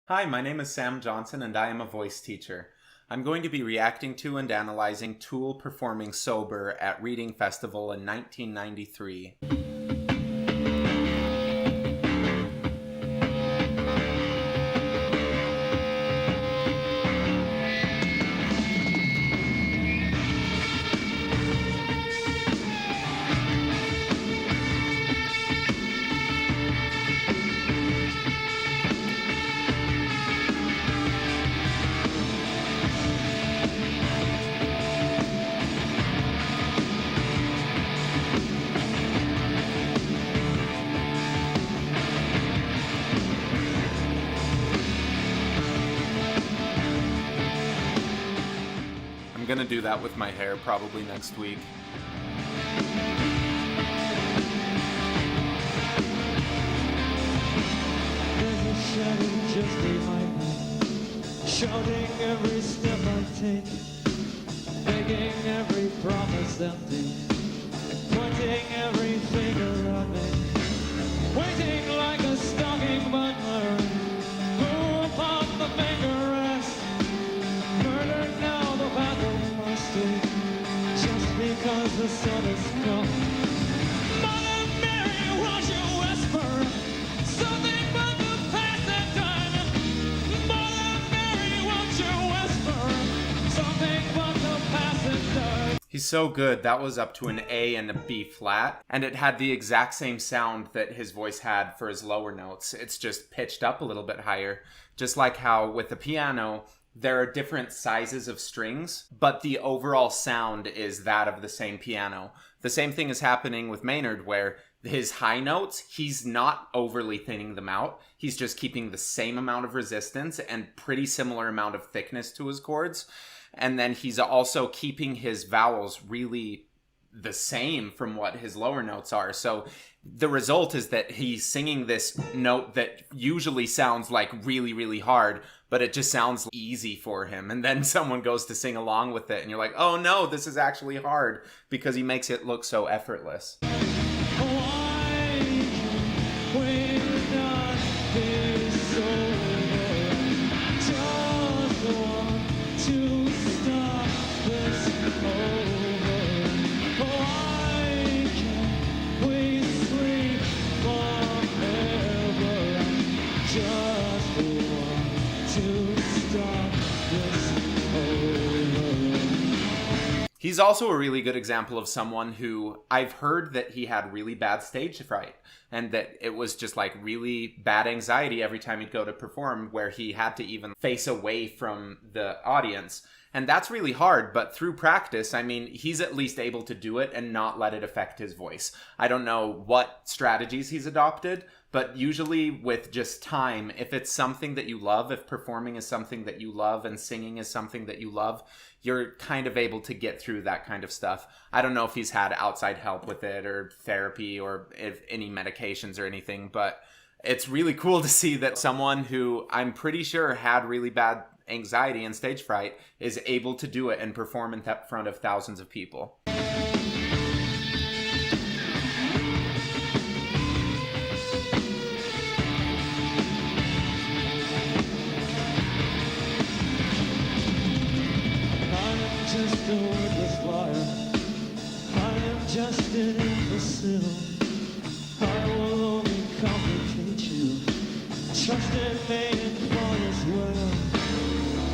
Hi, my name is Sam Johnson and I am a voice teacher. I'm going to be reacting to and analyzing Tool performing Sober at Reading Festival in 1993. I'm gonna do that with my hair probably next week. There's a shadow just behind me, shouting every step I take, making every promise empty, pointing every finger at me, waiting like a stalking butler, who upon the finger rests, murder now the battle must be, just because the sun has come. Mother Mary, won't you whisper something but the past and done? Mother Mary, won't you whisper something but the past and done? He's so good. That was up to an A and a B flat, and it had the exact same sound that his voice had for his lower notes. It's just pitched up a little bit higher, just like how with the piano, there are different sizes of strings, but the overall sound is that of the same piano. The same thing is happening with Maynard, where his high notes, he's not overly thinning them out. He's just keeping the same amount of resistance and pretty similar amount of thickness to his chords. And then he's also keeping his vowels really the same from what his lower notes are. So the result is that he's singing this note that usually sounds like really, really hard, but it just sounds easy for him. And then someone goes to sing along with it and you're like, oh no, this is actually hard, because he makes it look so effortless. Why we're not this over? Just want to stop this over. Why can't we sleep forever? Just want to stop this over. He's also a really good example of someone who I've heard that he had really bad stage fright and that it was just like really bad anxiety every time he'd go to perform, where he had to even face away from the audience. And that's really hard, but through practice, I mean, he's at least able to do it and not let it affect his voice. I don't know what strategies he's adopted, but usually with just time, if it's something that you love, if performing is something that you love and singing is something that you love, you're kind of able to get through that kind of stuff. I don't know if he's had outside help with it or therapy or if any medications or anything, but it's really cool to see that someone who I'm pretty sure had really bad anxiety and stage fright is able to do it and perform in front of thousands of people. Just a wordless liar. I am just an imbecile. I will only complicate you. Trust in me and fall as well.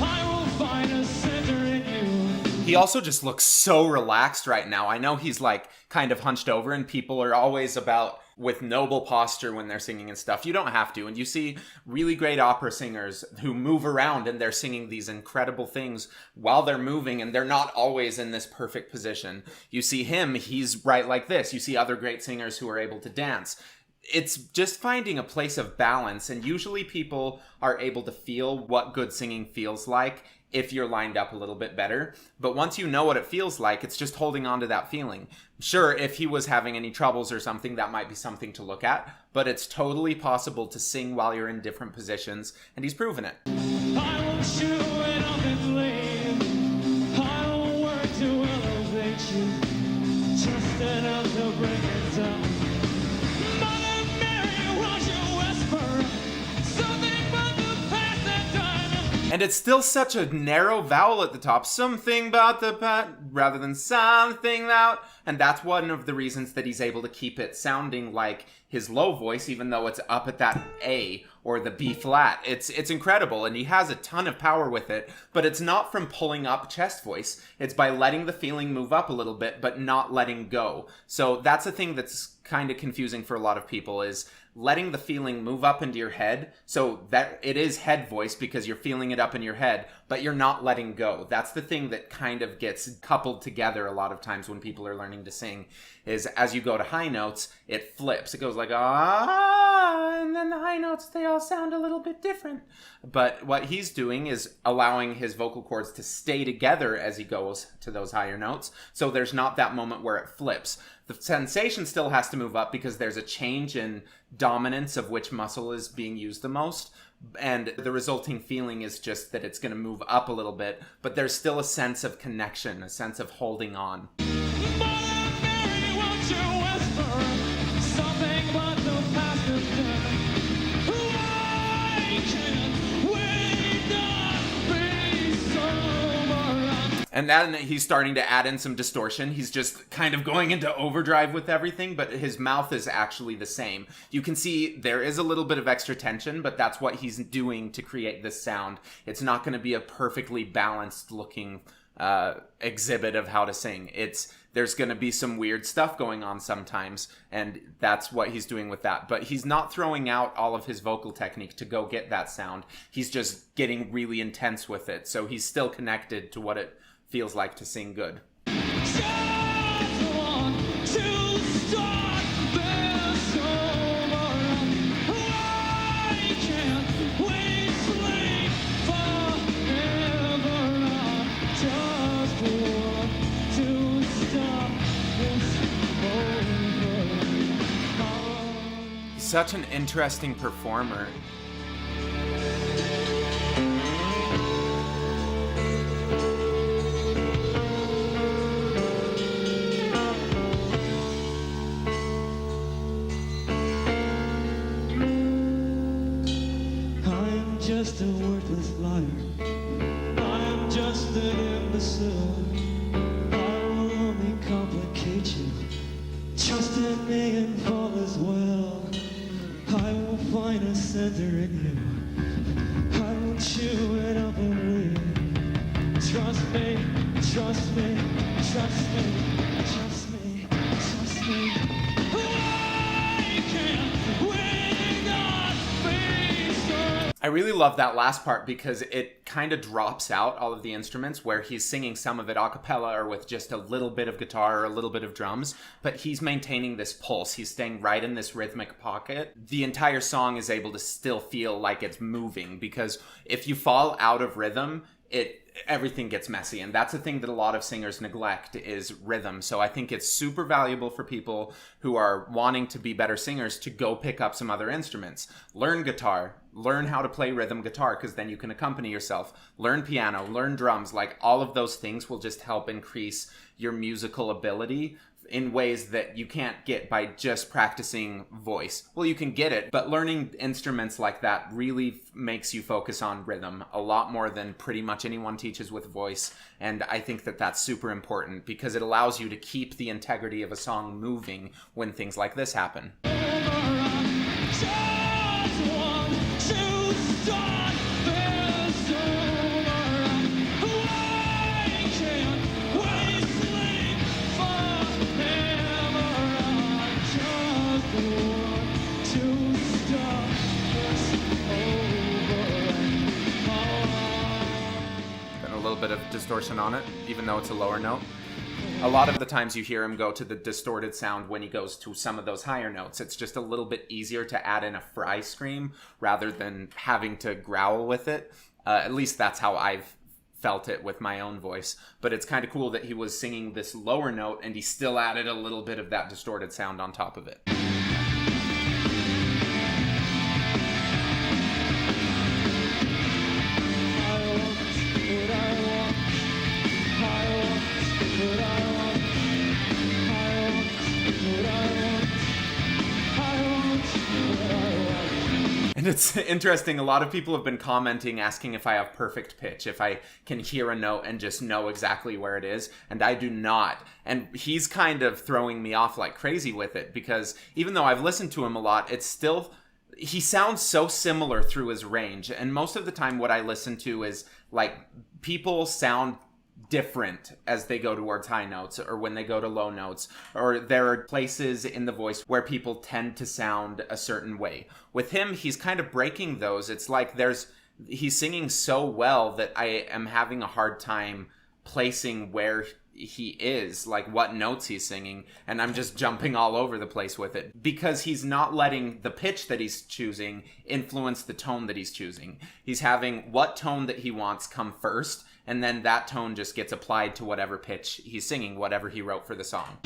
I will find a center in you. He also just looks so relaxed right now. I know he's like kind of hunched over and people are always about with noble posture when they're singing and stuff. You don't have to. And you see really great opera singers who move around and they're singing these incredible things while they're moving, and they're not always in this perfect position. You see him, he's right like this. You see other great singers who are able to dance. It's just finding a place of balance, and usually people are able to feel what good singing feels like if you're lined up a little bit better. But once you know what it feels like, it's just holding on to that feeling. Sure, if he was having any troubles or something, that might be something to look at, but it's totally possible to sing while you're in different positions, and he's proven it. I will chew it up and leave. I will work to elevate you. Just enough to bring it down. Mother Mary, won't you whisper something but the past And it's still such a narrow vowel at the top. Something about the pat rather than something out. And that's one of the reasons that he's able to keep it sounding like his low voice, even though it's up at that A or the B flat. It's incredible, and he has a ton of power with it, but it's not from pulling up chest voice. It's by letting the feeling move up a little bit, but not letting go. So that's a thing that's kind of confusing for a lot of people, is letting the feeling move up into your head, so that it is head voice because you're feeling it up in your head, but you're not letting go. That's the thing that kind of gets coupled together a lot of times when people are learning to sing, is as you go to high notes, it flips. It goes like, ah, and then the high notes, they all sound a little bit different. But what he's doing is allowing his vocal cords to stay together as he goes to those higher notes, so there's not that moment where it flips. The sensation still has to move up because there's a change in dominance of which muscle is being used the most, and the resulting feeling is just that it's going to move up a little bit, but there's still a sense of connection, a sense of holding on. And then he's starting to add in some distortion. He's just kind of going into overdrive with everything, but his mouth is actually the same. You can see there is a little bit of extra tension, but that's what he's doing to create this sound. It's not going to be a perfectly balanced looking exhibit of how to sing. There's going to be some weird stuff going on sometimes, and that's what he's doing with that. But he's not throwing out all of his vocal technique to go get that sound. He's just getting really intense with it, so he's still connected to what it feels like to sing good. He's such an interesting performer. Just a worthless liar. I am just an imbecile. I will only complicate you. Trust in me and all is well. I will find a center in you. I will chew it up and leave. Trust me, trust me, trust me, trust me, trust me. I can't wait on face. I really love that last part because it kind of drops out all of the instruments where he's singing some of it a cappella or with just a little bit of guitar or a little bit of drums, but he's maintaining this pulse. He's staying right in this rhythmic pocket. The entire song is able to still feel like it's moving, because if you fall out of rhythm, everything gets messy, and that's a thing that a lot of singers neglect, is rhythm. So I think it's super valuable for people who are wanting to be better singers to go pick up some other instruments. Learn guitar, learn how to play rhythm guitar, because then you can accompany yourself. Learn piano, learn drums. Like, all of those things will just help increase your musical ability in ways that you can't get by just practicing voice. Well, you can get it, but learning instruments like that really makes you focus on rhythm a lot more than pretty much anyone teaches with voice. And I think that that's super important because it allows you to keep the integrity of a song moving when things like this happen. Bit of distortion on it, even though it's a lower note. A lot of the times you hear him go to the distorted sound when he goes to some of those higher notes. It's just a little bit easier to add in a fry scream rather than having to growl with it. At least that's how I've felt it with my own voice. But it's kind of cool that he was singing this lower note and he still added a little bit of that distorted sound on top of it. And It's interesting. A lot of people have been commenting, asking if I have perfect pitch, if I can hear a note and just know exactly where it is, and I do not. And he's kind of throwing me off like crazy with it, because even though I've listened to him a lot, it's still, he sounds so similar through his range. And most of the time what I listen to is like people sound different as they go towards high notes or when they go to low notes, or there are places in the voice where people tend to sound a certain way. With him, he's kind of breaking those. It's like he's singing so well that I am having a hard time placing where he is, like what notes he's singing, and I'm just jumping all over the place with it, because he's not letting the pitch that he's choosing influence the tone that he's choosing. He's having what tone that he wants come first, and then that tone just gets applied to whatever pitch he's singing, whatever he wrote for the song.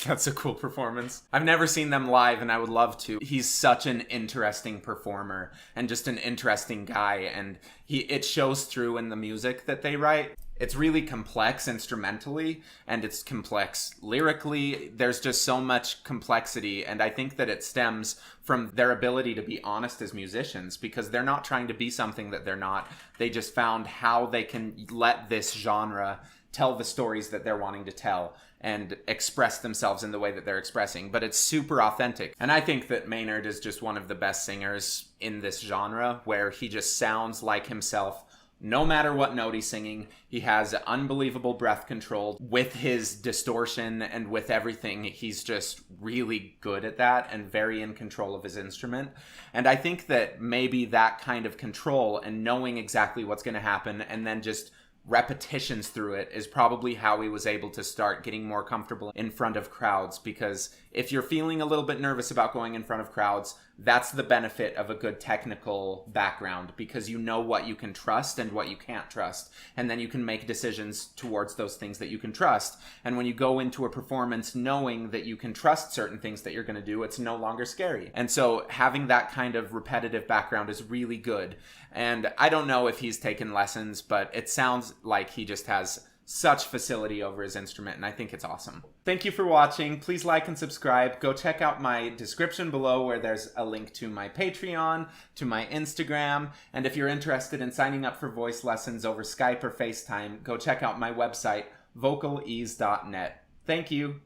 That's a cool performance. I've never seen them live, and I would love to. He's such an interesting performer and just an interesting guy, and it shows through in the music that they write. It's really complex instrumentally, and it's complex lyrically. There's just so much complexity, and I think that it stems from their ability to be honest as musicians, because they're not trying to be something that they're not. They just found how they can let this genre tell the stories that they're wanting to tell and express themselves in the way that they're expressing. But it's super authentic. And I think that Maynard is just one of the best singers in this genre, where he just sounds like himself no matter what note he's singing. He has unbelievable breath control with his distortion and with everything. He's just really good at that and very in control of his instrument. And I think that maybe that kind of control and knowing exactly what's going to happen and then just repetitions through it is probably how he was able to start getting more comfortable in front of crowds. Because if you're feeling a little bit nervous about going in front of crowds, that's the benefit of a good technical background, because you know what you can trust and what you can't trust, and then you can make decisions towards those things that you can trust. And when you go into a performance knowing that you can trust certain things that you're going to do, it's no longer scary. And so having that kind of repetitive background is really good. And I don't know if he's taken lessons, but it sounds like he just has such facility over his instrument, and I think it's awesome. Thank you for watching. Please like and subscribe. Go check out my description below, where there's a link to my Patreon, to my Instagram, and if you're interested in signing up for voice lessons over Skype or FaceTime, go check out my website, vocalease.net. Thank you.